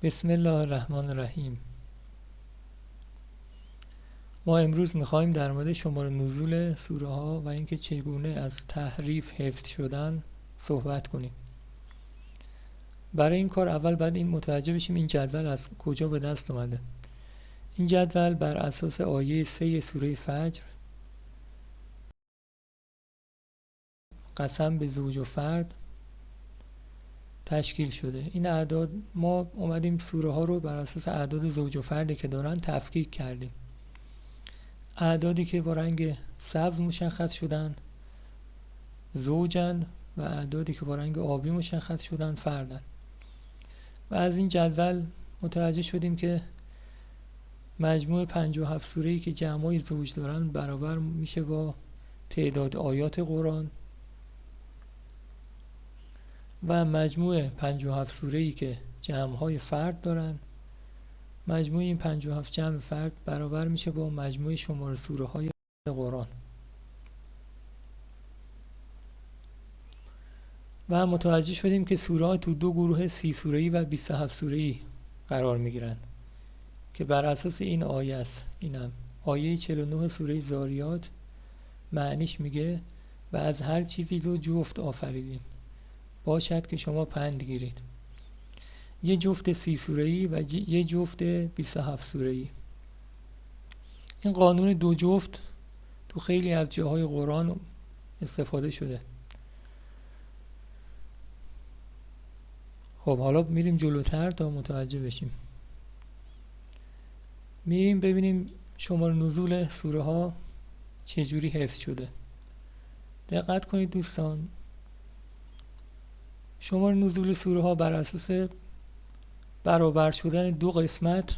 بسم الله الرحمن الرحیم. ما امروز میخوایم در مورد شمار نزول سوره ها و اینکه چگونه از تحریف حفظ شدن صحبت کنیم. برای این کار اول باید این متوجه بشیم این جدول از کجا به دست اومده. این جدول بر اساس آیه 3 سوره فجر، قسم به زوج و فرد، تشکیل شده. این اعداد ما اومدیم سوره ها رو بر اساس اعداد زوج و فردی که دارن تفکیک کردیم. اعدادی که با رنگ سبز مشخص شدن زوجن و اعدادی که با رنگ آبی مشخص شدن فردن. و از این جدول متوجه شدیم که مجموع 57 سوره‌ای که جمعای زوج دارن برابر میشه با تعداد آیات قرآن و مجموع 57 سوره‌ای که جمعهای فرد دارن، مجموع این 57 جمع فرد برابر میشه با مجموع شمار سوره های قرآن. و متوجه شدیم که سوره ها تو دو گروه 30 سوره‌ای و 27 سوره‌ای قرار میگیرن که بر اساس این آیه است. اینم آیه 49 سوره ذاریات معنیش میگه و از هر چیزی دو جفت آفریدیم، باشد که شما پند گیرید. یه جفت 30 سوره‌ای و یه جفت 27 سوره‌ای. این قانون دو جفت تو خیلی از جاهای قرآن استفاده شده. خب حالا میریم جلوتر تا متوجه بشیم. میریم ببینیم شمار نزول سوره ها چجوری حفظ شده. دقت کنید دوستان، شمار نزول سوره ها بر اساس برابر شدن دو قسمت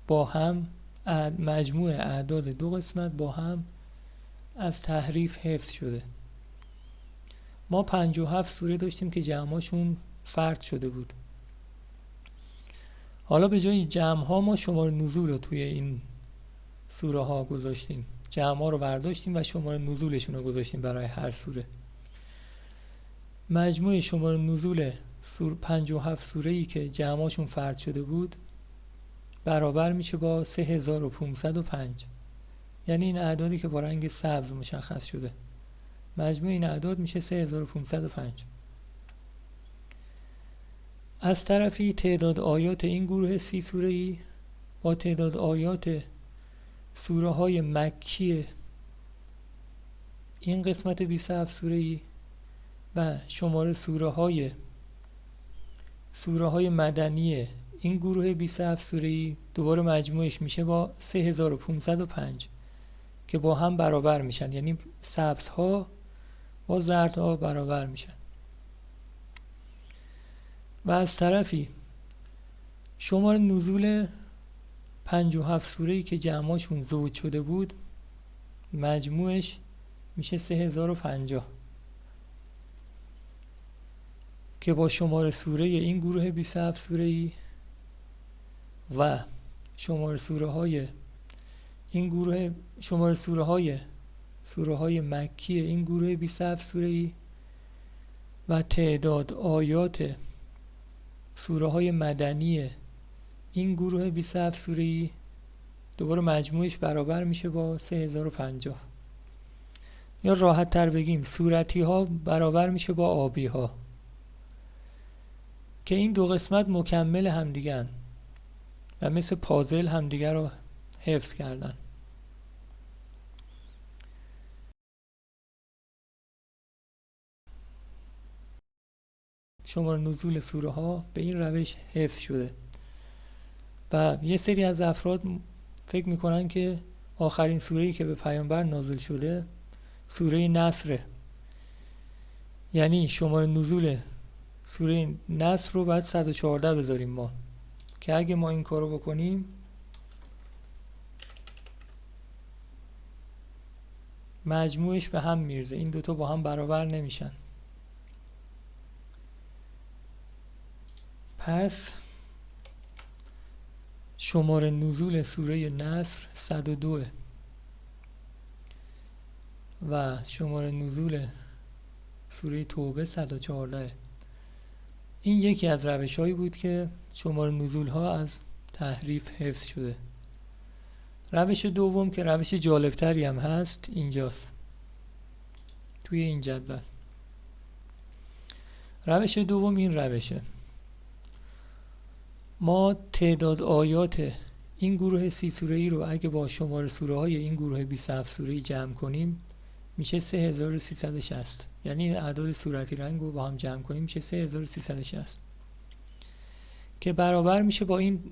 با هم، مجموع اعداد دو قسمت با هم از تحریف حفظ شده. ما 57 سوره داشتیم که جمعاشون فرد شده بود. حالا به جای جمع ها ما شمار نزول رو توی این سوره ها گذاشتیم. جمع ها رو برداشتیم و شمار نزولشون رو گذاشتیم برای هر سوره. مجموع شمار نزول 57 سوره‌ای که جمعاشون فرد شده بود برابر میشه با 3505. یعنی این اعدادی که با رنگ سبز مشخص شده، مجموع این اعداد میشه 3505. از طرفی تعداد آیات این گروه 30 سوره‌ای با تعداد آیات سوره های مکی این قسمت 27 سوره‌ای و شمار سوره های مدنی این گروه 27 سوره‌ای دوباره مجموعش میشه با 3505 که با هم برابر میشن. یعنی سبزها با زردها برابر میشن. و از طرفی شمار نزول 57 سوره‌ای که جمعاشون زوج شده بود مجموعش میشه 3050 که با شمار سوره این گروه 27 سوره‌ای و شمار سوره های مکی این گروه 27 سوره‌ای و تعداد آیات سوره های مدنی این گروه 27 سوره‌ای دوباره مجموعش برابر میشه با 3050. یا راحت تر بگیم صورتی ها برابر میشه با آبی ها که این دو قسمت مکمل همدیگن و مثل پازل همدیگر رو حفظ کردن. شمار نزول سوره ها به این روش حفظ شده و یه سری از افراد فکر میکنن که آخرین سوره‌ای که به پیامبر نازل شده سوره نصره. یعنی شمار نزول سوره نصر رو باید 114 بذاریم ما، که اگه ما این کارو بکنیم مجموعش به هم میرزه، این دوتا با هم برابر نمیشن. پس شمار نزول سوره نصر 102 و شمار نزول سوره توبه 114. این یکی از روش‌هایی بود که شمار نزول ها از تحریف حفظ شده. روش دوم که روش جالبتری هم هست اینجاست توی این جدول. روش دوم این روشه: ما تعداد آیات این گروه 30 سوره‌ای رو اگه با شمار سوره های این گروه 27 سوره‌ای جمع کنیم میشه 3360. یعنی این اعداد صورتی رنگ رو با هم جمع کنیم میشه 3360 که برابر میشه با این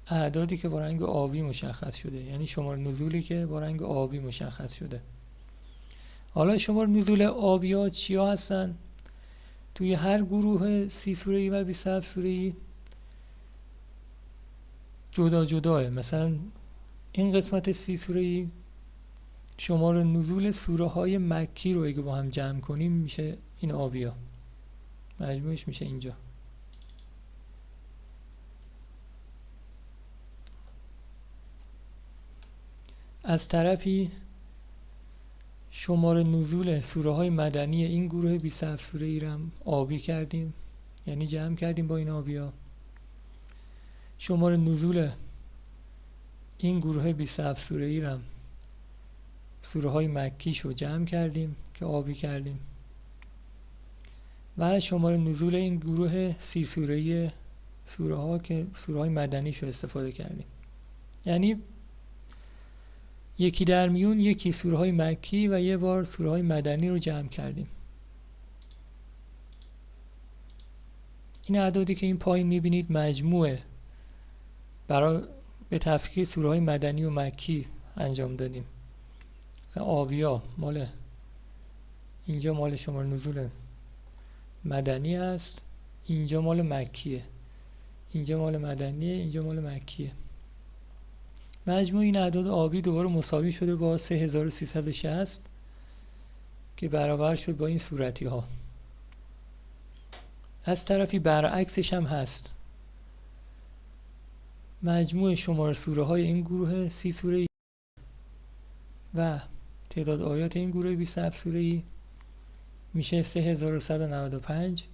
اعدادی که با رنگ آبی مشخص شده، یعنی شمار نزولی که با رنگ آبی مشخص شده. حالا شمار نزول آبی ها چیا هستن؟ توی هر گروه 30 سوره‌ای و 27 سوره‌ای جدا جداه. مثلا این قسمت 30 سوره‌ای شمار نزول سوره های مکی رو اگه با هم جمع کنیم میشه این آبی ها، مجموعش میشه اینجا. از طرفی شمار نزول سوره های مدنی این گروه 27 سوره‌ای رو هم آبی کردیم، یعنی جمع کردیم با این آبی ها. شمار نزول این گروه 27 سوره‌ای رو هم سوره های مکیش رو جمع کردیم که آبی کردیم و شمار نزول این گروه 30 سوره‌ای سوره ها که سوره های مدنیش رو استفاده کردیم. یعنی یکی در میون یکی سوره های مکی و یه بار سوره های مدنی رو جمع کردیم. این اعدادی که این پایین میبینید مجموعه برای به تفکیک سوره های مدنی و مکی انجام دادیم. مثلا آبیا مال اینجا مال شمار نزول مدنی است، اینجا مال مکیه، اینجا مال مدنیه، اینجا مال مکیه. مجموع این اعداد آبی دوباره مساوی شده با 3360 که برابر شد با این صورتی ها. از طرفی برعکسش هم هست. مجموع شمار سوره های این گروه 30 سوره‌ای و تعداد آیات این گروه 27 سوره‌ای میشه 3195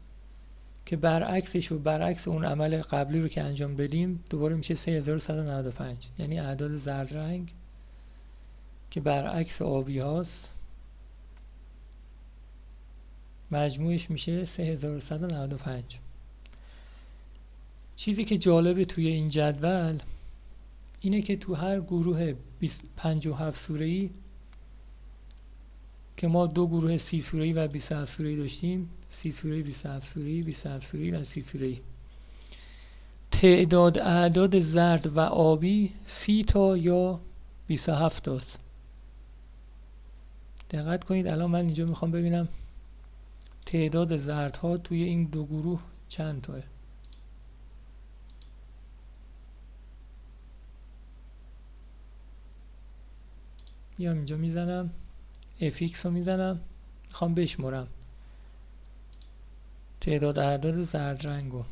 که برعکسش و برعکس اون عمل قبلی رو که انجام بدیم دوباره میشه 3195. یعنی اعداد زرد رنگ که برعکس آبی هاست مجموعش میشه 3195. چیزی که جالبه توی این جدول اینه که تو هر گروه 57 سوره‌ای که ما دو گروه 30 سوره‌ای و 27 سوره‌ای داشتیم، 30 سوره‌ای، 27 سوره‌ای، 27 سوره‌ای و 30 سوره‌ای، تعداد اعداد زرد و آبی 30 تا یا 27 تاست. دقت کنید الان من اینجا میخوام ببینم تعداد زردها توی این دو گروه چند تاه. میام اینجا میزنم fx رو میزنم، میخوام بشمرم تعداد اعداد زرد رنگو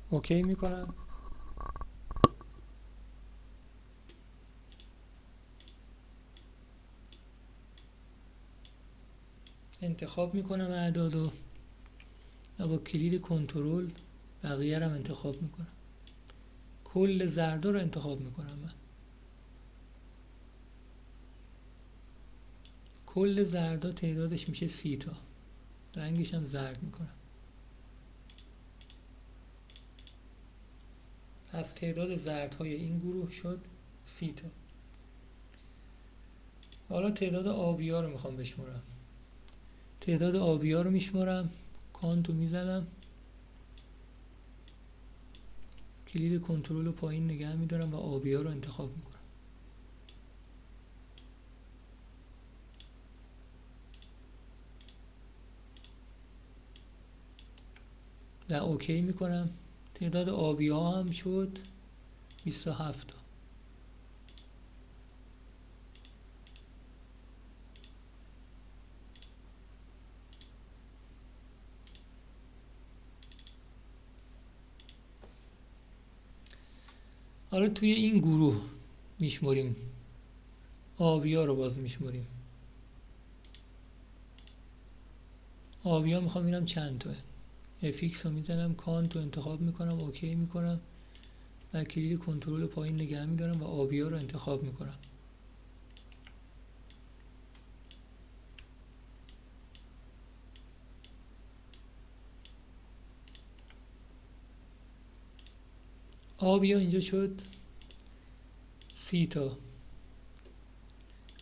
اوکی میکنم. انتخاب میکنم اعدادو و با کلید کنترل بقیه رو انتخاب میکنم. کل زردا رو انتخاب میکنم. من کل زردا تعدادش میشه 30 تا، رنگش هم زرد میکنم. پس تعداد زردهای این گروه شد 30 تا. حالا تعداد آبی ها رو میخوام بشمرم. تعداد آبی ها رو میشمرم، کانتو میزنم، کلید کنترل رو پایین نگه میدارم و آبی ها رو انتخاب میکنم و اوکی میکنم. تعداد آبی ها هم شد 27 تا. حالا توی این گروه میشمریم، آبی ها رو باز میشمریم. آبی ها میخوام ببینم چند تاه. fx رو میزنم، کانت رو انتخاب میکنم، اوکی میکنم و کلید کنترل پایین نگه میدارم و آبی ها رو انتخاب میکنم. آبی ها اینجا شد 30 تا.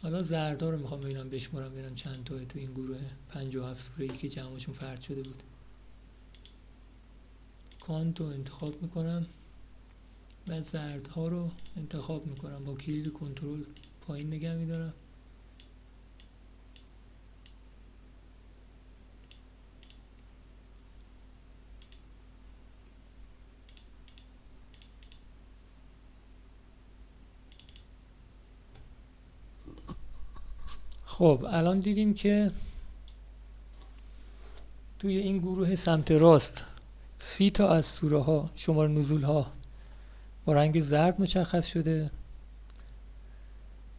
حالا زردا رو میخوام ببینم بشمارم ببینم چند تا تو این گروه 57 سوره‌ای که جمعشون فرد شده بود. کانت رو انتخاب میکنم و زردها رو انتخاب میکنم، با کلید کنترل پایین نگه میدارم. خب الان دیدیم که توی این گروه سمت راست 30 تا از سوره ها شمار نزول ها با رنگ زرد مشخص شده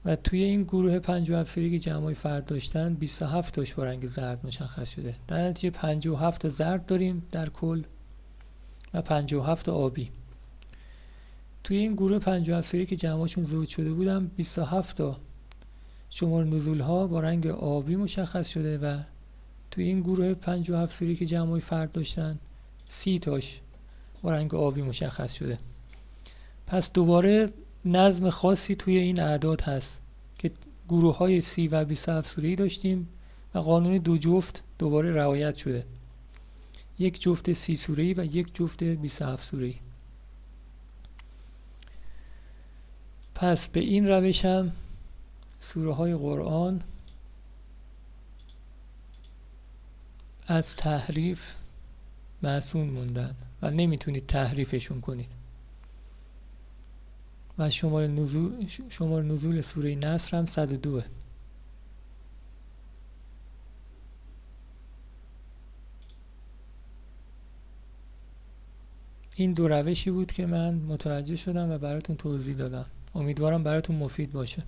و توی این گروه 57 سوره که جمعای فرد داشتن 27 تاش با رنگ زرد مشخص شده. در نتیجه 57 تا زرد داریم در کل و 57 تا آبی. توی این گروه 57 سوره که جمعاشون زوج شده بودن 27 تا شمار نزول ها با رنگ آبی مشخص شده و توی این گروه 57 سوره که جمعای فرد داشتن 30 تاش با رنگ آبی مشخص شده. پس دوباره نظم خاصی توی این اعداد هست که گروه های 30 و 27 سوره‌ای داشتیم و قانون دو جفت دوباره رعایت شده، یک جفت 30 سوره‌ای و یک جفت 27 سوره‌ای. پس به این روش هم سوره های قرآن از تحریف معصوم موندن و نمیتونید تحریفشون کنید. و شمار نزول سوره نصر هم 102. این دو روشی بود که من متوجه شدم و براتون توضیح دادم. امیدوارم براتون مفید باشه.